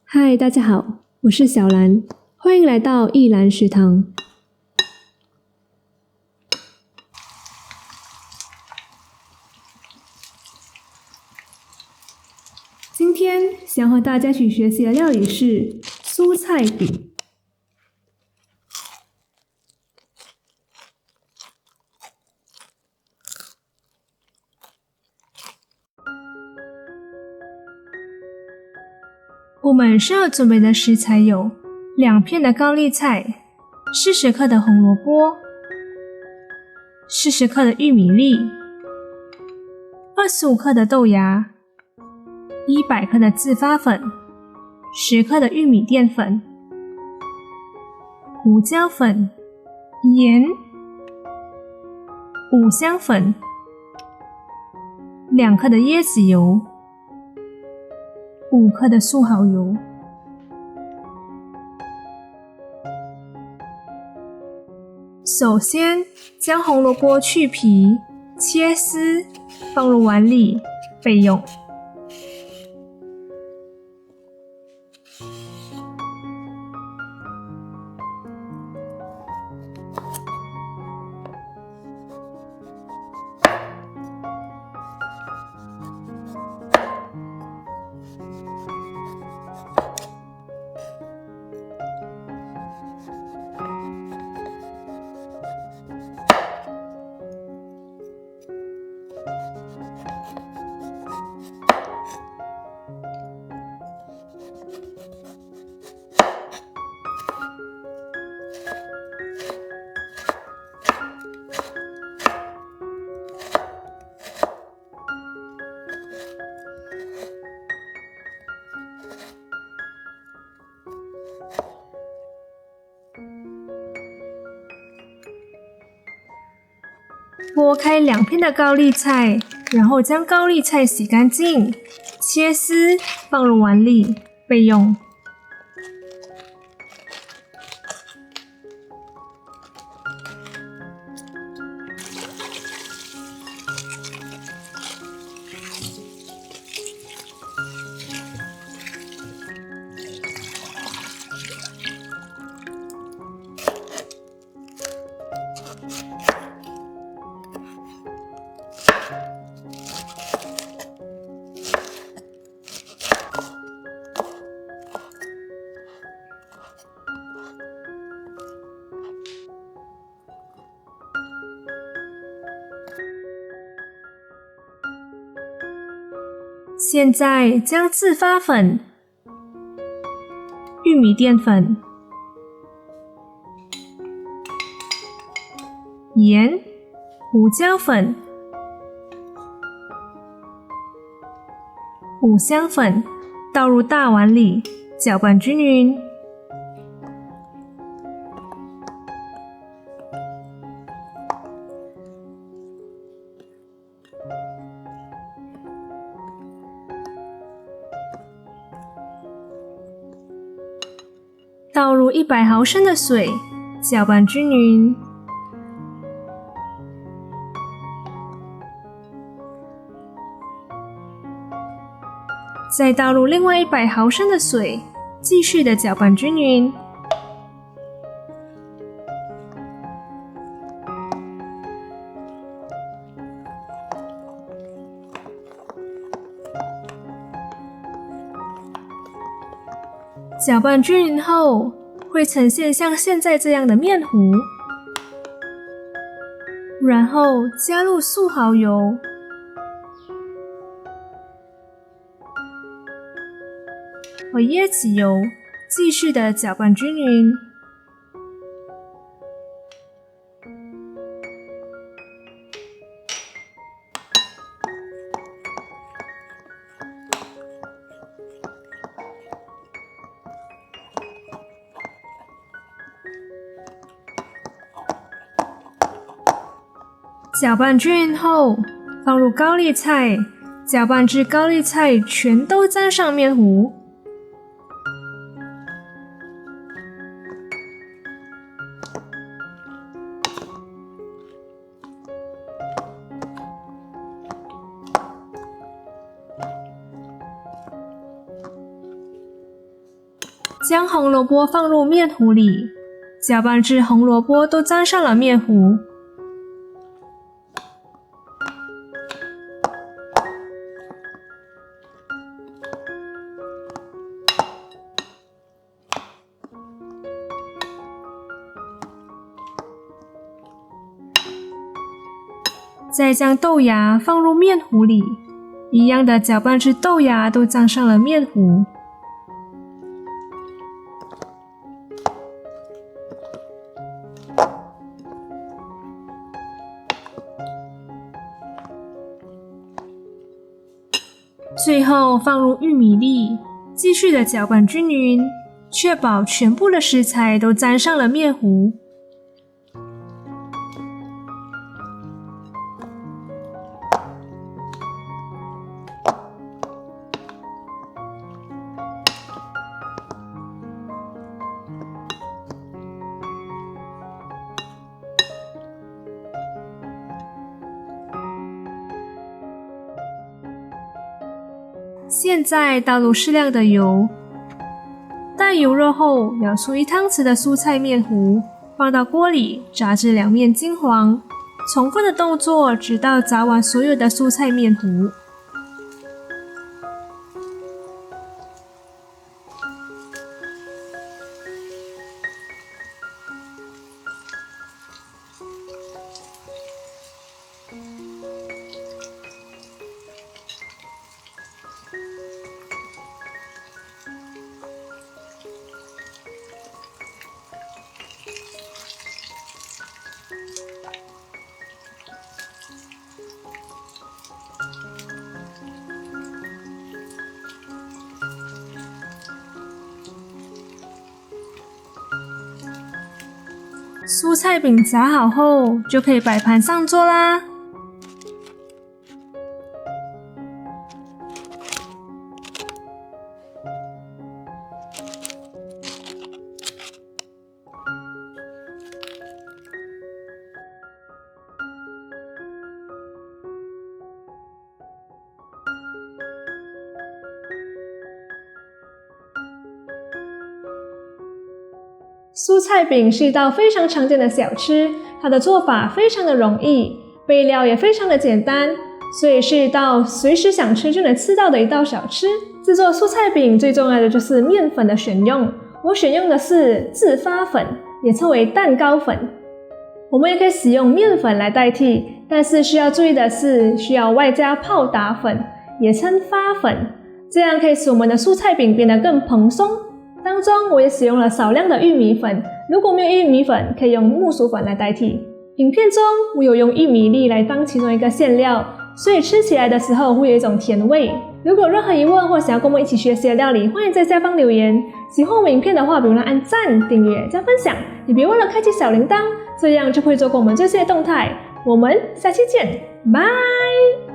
嗨，大家好，我是小兰，欢迎来到一兰食堂。今天想和大家一起学习的料理是蔬菜饼。我们需要准备的食材有2片的高丽菜、40克的红萝卜、40克的玉米粒、25克的豆芽、100克的自发粉、10克的玉米淀粉、胡椒粉、盐、五香粉、2克的椰子油、5克的素蚝油。首先，将红萝卜去皮、切丝，放入碗里备用。剥开2片的高丽菜，然后将高丽菜洗干净，切丝，放入碗里备用。现在将自发粉、玉米淀粉、盐、胡椒粉、五香粉倒入大碗里，搅拌均匀。倒入100毫升的水，搅拌均匀。再倒入另外100毫升的水，继续的搅拌均匀。搅拌均匀后，会呈现像现在这样的面糊。然后加入素蚝油、和椰子油，继续的搅拌均匀。搅拌均匀后，放入高丽菜，搅拌至高丽菜全都沾上面糊。将红萝卜放入面糊里，搅拌至红萝卜都沾上了面糊。再将豆芽放入面糊里，一样的搅拌至豆芽都沾上了面糊。最后放入玉米粒，继续的搅拌均匀，确保全部的食材都沾上了面糊。现在倒入适量的油，待油热后，舀出1汤匙的蔬菜面糊，放到锅里炸至两面金黄，重复的动作直到炸完所有的蔬菜面糊。蔬菜饼炸好后，就可以摆盘上桌啦。蔬菜饼是一道非常常见的小吃，它的做法非常的容易，备料也非常的简单，所以是一道随时想吃就能吃到的一道小吃。制作蔬菜饼最重要的就是面粉的选用，我选用的是自发粉，也称为蛋糕粉。我们也可以使用面粉来代替，但是需要注意的是，需要外加泡打粉，也称发粉，这样可以使我们的蔬菜饼变得更蓬松。当中我也使用了少量的玉米粉，如果没有玉米粉，可以用木薯粉来代替。影片中我有用玉米粒来当其中一个馅料，所以吃起来的时候会有一种甜味。如果有任何疑问或想要跟我们一起学习的料理，欢迎在下方留言。喜欢我们影片的话，别忘了按赞、订阅、加分享，也别忘了开启小铃铛，这样就不会错过我们最新的动态。我们下期见，拜。